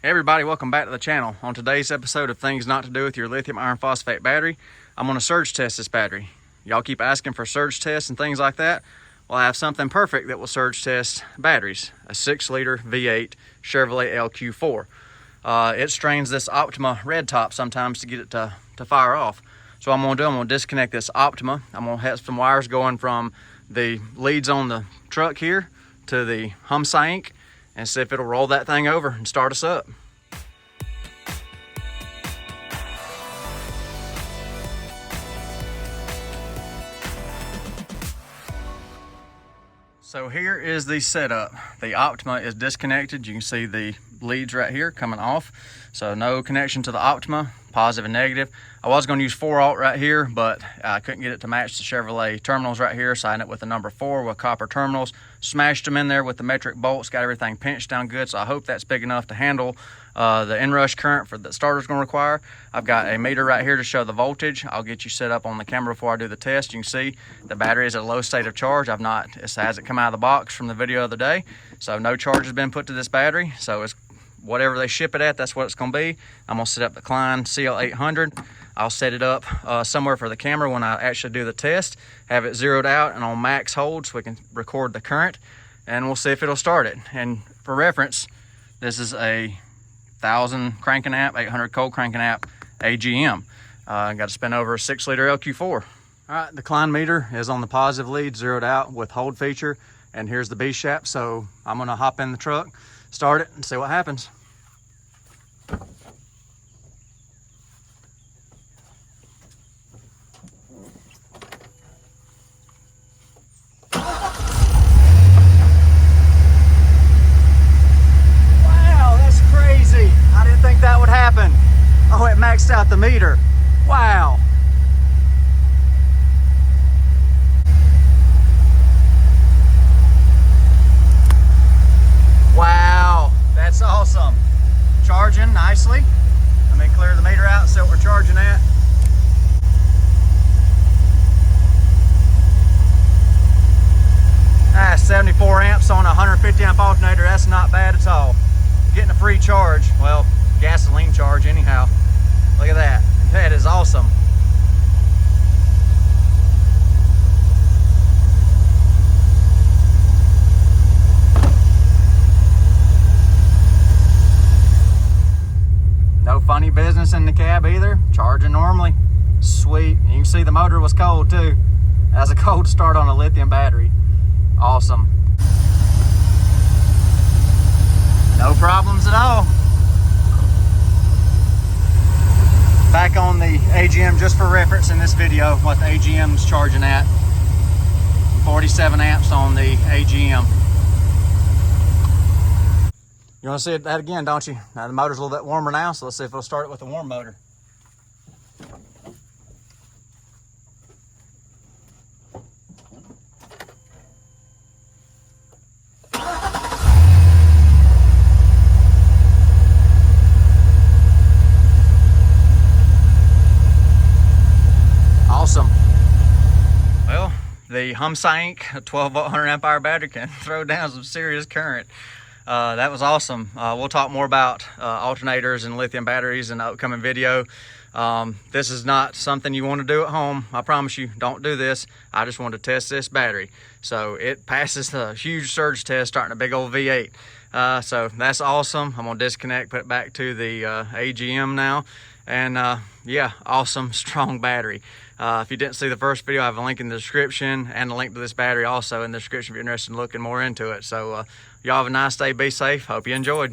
Hey everybody, welcome back to the channel. On today's episode of Things Not to Do with Your Lithium Iron Phosphate Battery, I'm going to surge test this battery. Y'all keep asking for surge tests and things like that. Well, I have something perfect that will surge test batteries. A 6-liter V8 Chevrolet LQ4. It strains this Optima red top sometimes to get it to fire off. So what I'm going to disconnect this Optima. I'm going to have some wires going from the leads on the truck here to the HUMSIENK and see if it'll roll that thing over and start us up. So here is the setup. The Optima is disconnected. You can see the leads right here coming off. So no connection to the Optima, positive and negative. I was going to use 4-aught right here, but I couldn't get it to match the Chevrolet terminals right here, so I ended up with the number 4 with copper terminals. Smashed them in there with the metric bolts, got everything pinched down good, so I hope that's big enough to handle the inrush current for the starter's going to require. I've got a meter right here to show the voltage. I'll get you set up on the camera before I do the test. You can see the battery is at a low state of charge. It hasn't come out of the box from the video of the day, so no charge has been put to this battery. So it's whatever they ship it at, that's what it's going to be. I'm going to set up the Klein CL800. I'll set it up somewhere for the camera when I actually do the test, have it zeroed out and on max hold so we can record the current, and we'll see if it'll start it. And for reference, this is a 1000 cranking amp, 800 cold cranking amp AGM. I got to spin over a 6-liter LQ4. All right, the Klein meter is on the positive lead, zeroed out with hold feature, and here's the B shaft. So I'm going to hop in the truck, start it, and see what happens. Oh, it maxed out the meter. Wow. Wow, that's awesome. Charging nicely. Let me clear the meter out and see what we're charging at. That's 74 amps on a 150 amp alternator. That's not bad at all. Getting a free charge. Well, gasoline charge anyhow. Look at that. That is awesome. No funny business in the cab either. Charging normally. Sweet. You can see the motor was cold too. That's a cold start on a lithium battery. Awesome. No problems at all. Back on the AGM, just for reference in this video, what the AGM is charging at. 47 amps on the AGM. You want to see that again, don't you? Now the motor's a little bit warmer now, so let's see if it'll start it with a warm motor. Awesome. Well, the HUMSIENK, a 12-volt 100 amp hour battery, can throw down some serious current. That was awesome. We'll talk more about alternators and lithium batteries in the upcoming video. This is not something you want to do at home. I promise you, don't do this. I just wanted to test this battery. So it passes the huge surge test starting a big old V8. So that's awesome. I'm going to disconnect, put it back to the AGM now. And yeah, awesome, strong battery. If you didn't see the first video, I have a link in the description and a link to this battery also in the description if you're interested in looking more into it. So y'all have a nice day, be safe, hope you enjoyed.